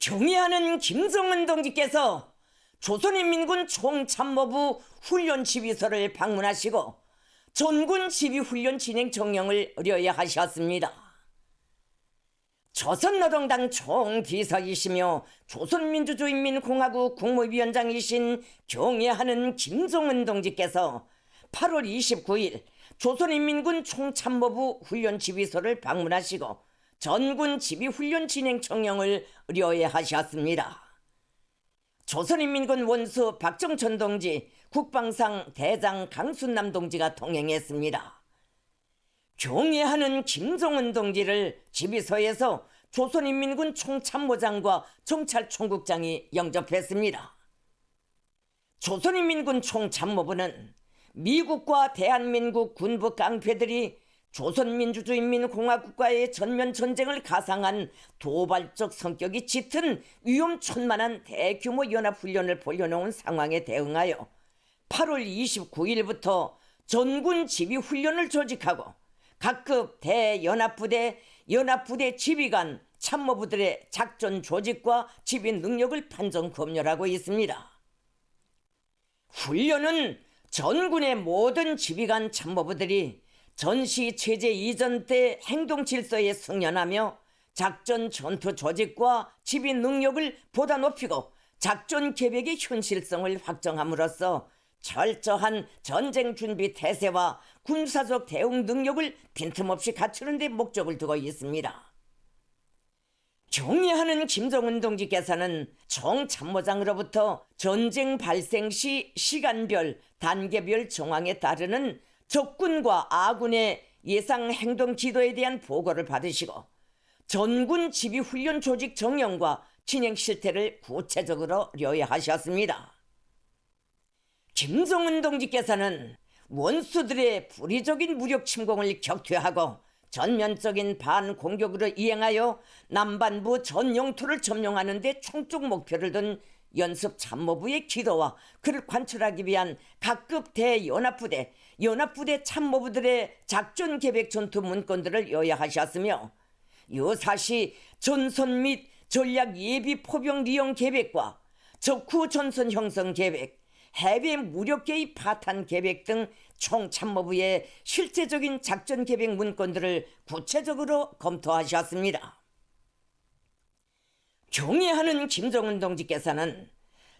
경애하는 김정은 동지께서 조선인민군 총참모부 훈련지휘소를 방문하시고 전군 지휘훈련 진행 정령을 의뢰하셨습니다. 조선노동당 총비서이시며 조선민주주의인민공화국 국무위원장이신 경애하는 김정은 동지께서 8월 29일 조선인민군 총참모부 훈련지휘소를 방문하시고 전군 지휘훈련 진행 청령을 의뢰하셨습니다. 조선인민군 원수 박정천 동지, 국방상 대장 강순남 동지가 동행했습니다. 경애하는 김정은 동지를 지휘소에서 조선인민군 총참모장과 정찰총국장이 영접했습니다. 조선인민군 총참모부는 미국과 대한민국 군부 깡패들이 조선민주주의인민공화국과의 전면전쟁을 가상한 도발적 성격이 짙은 위험천만한 대규모 연합훈련을 벌여놓은 상황에 대응하여 8월 29일부터 전군 지휘훈련을 조직하고 각급 대연합부대, 연합부대 지휘관, 참모부들의 작전 조직과 지휘 능력을 판정 검열하고 있습니다. 훈련은 전군의 모든 지휘관 참모부들이 전시체제 이전 때 행동 질서에 승연하며 작전 전투 조직과 지휘 능력을 보다 높이고 작전 계획의 현실성을 확정함으로써 철저한 전쟁 준비 태세와 군사적 대응 능력을 빈틈없이 갖추는 데 목적을 두고 있습니다. 경애하는 김정은 동지께서는 총참모장으로부터 전쟁 발생 시 시간별, 단계별 정황에 따르는 적군과 아군의 예상 행동 지도에 대한 보고를 받으시고 전군 지휘훈련 조직 정령과 진행 실태를 구체적으로 료하셨습니다. 김정은 동지께서는 원수들의 불의적인 무력 침공을 격퇴하고 전면적인 반공격으로 이행하여 남반부 전 영토를 점령하는 데 총적 목표를 둔 연습 참모부의 기도와 그를 관철하기 위한 각급 대연합부대, 연합부대 참모부들의 작전 계획 전투 문건들을 요약하셨으며 유사시 전선 및 전략 예비 포병 리용 계획과 적후 전선 형성 계획, 해외 무력 개입 파탄 계획 등 총참모부의 실제적인 작전 계획 문건들을 구체적으로 검토하셨습니다. 경애하는 김정은 동지께서는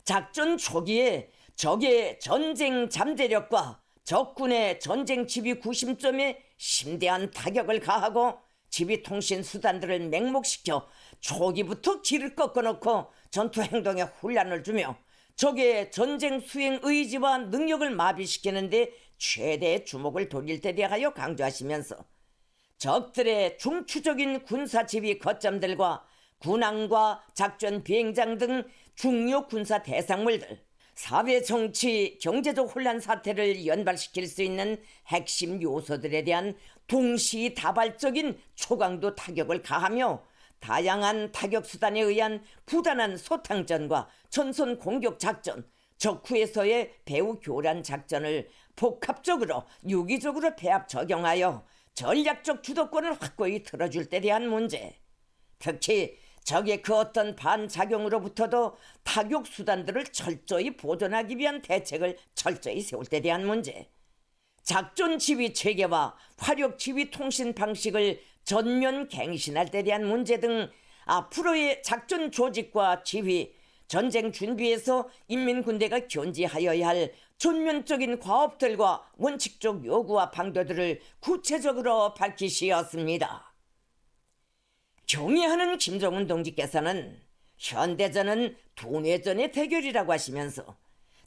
작전 초기에 적의 전쟁 잠재력과 적군의 전쟁 지휘 구심점에 심대한 타격을 가하고 지휘 통신 수단들을 맹목시켜 초기부터 길을 꺾어놓고 전투 행동에 혼란을 주며 적의 전쟁 수행 의지와 능력을 마비시키는 데 최대의 주목을 돌릴 때 대하여 강조하시면서 적들의 중추적인 군사 지휘 거점들과 군항과 작전 비행장 등 중요 군사 대상물들, 사회 정치, 경제적 혼란 사태를 연발시킬 수 있는 핵심 요소들에 대한 동시다발적인 초강도 타격을 가하며 다양한 타격 수단에 의한 부단한 소탕전과 전선 공격 작전, 적후에서의 배후 교란 작전을 복합적으로 유기적으로 배합 적용하여 전략적 주도권을 확고히 틀어줄 때 대한 문제, 특히 적의 그 어떤 반작용으로부터도 타격 수단들을 철저히 보존하기 위한 대책을 철저히 세울 때 대한 문제, 작전 지휘 체계와 화력 지휘 통신 방식을 전면 갱신할 때 대한 문제 등 앞으로의 작전 조직과 지휘, 전쟁 준비에서 인민군대가 견지하여야 할 전면적인 과업들과 원칙적 요구와 방도들을 구체적으로 밝히시었습니다. 경애하는 김정은 동지께서는 현대전은 두뇌전의 대결이라고 하시면서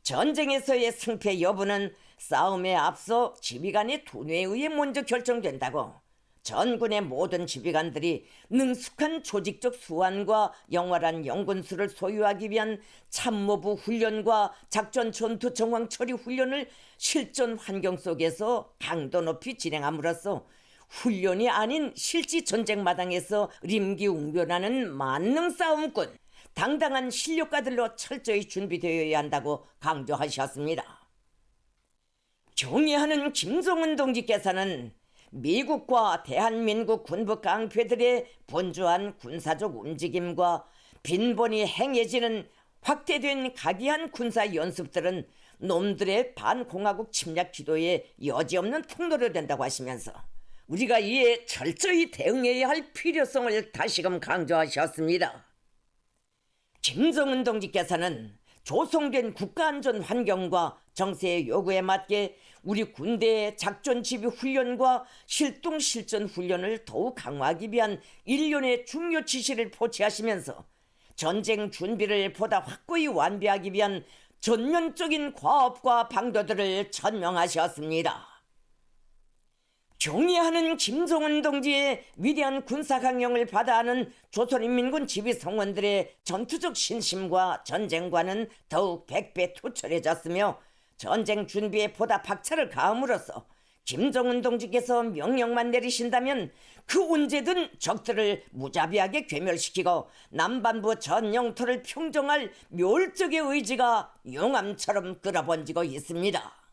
전쟁에서의 승패 여부는 싸움에 앞서 지휘관의 두뇌에 의해 먼저 결정된다고, 전군의 모든 지휘관들이 능숙한 조직적 수완과 영활한 연군수를 소유하기 위한 참모부 훈련과 작전 전투 정황 처리 훈련을 실전 환경 속에서 강도 높이 진행함으로써 훈련이 아닌 실지 전쟁 마당에서 림기웅변하는 만능 싸움꾼, 당당한 실력가들로 철저히 준비되어야 한다고 강조하셨습니다. 경애하는 김정은 동지께서는 미국과 대한민국 군부 깡패들의 분주한 군사적 움직임과 빈번히 행해지는 확대된 각이한 군사 연습들은 놈들의 반공화국 침략 기도에 여지없는 통로로 된다고 하시면서 우리가 이에 철저히 대응해야 할 필요성을 다시금 강조하셨습니다. 김정은 동지께서는 조성된 국가안전 환경과 정세의 요구에 맞게 우리 군대의 작전 지휘 훈련과 실동 실전 훈련을 더욱 강화하기 위한 일련의 중요 지시를 포치하시면서 전쟁 준비를 보다 확고히 완비하기 위한 전면적인 과업과 방도들을 천명하셨습니다. 경의하는 김정은 동지의 위대한 군사 강령을 받아하는 조선인민군 지휘성원들의 전투적 신심과 전쟁과는 더욱 100배 투철해졌으며 전쟁 준비에 보다 박차를 가함으로써 김정은 동지께서 명령만 내리신다면 그 언제든 적들을 무자비하게 괴멸시키고 남반부 전 영토를 평정할 묘월적의 의지가 용암처럼 끌어번지고 있습니다.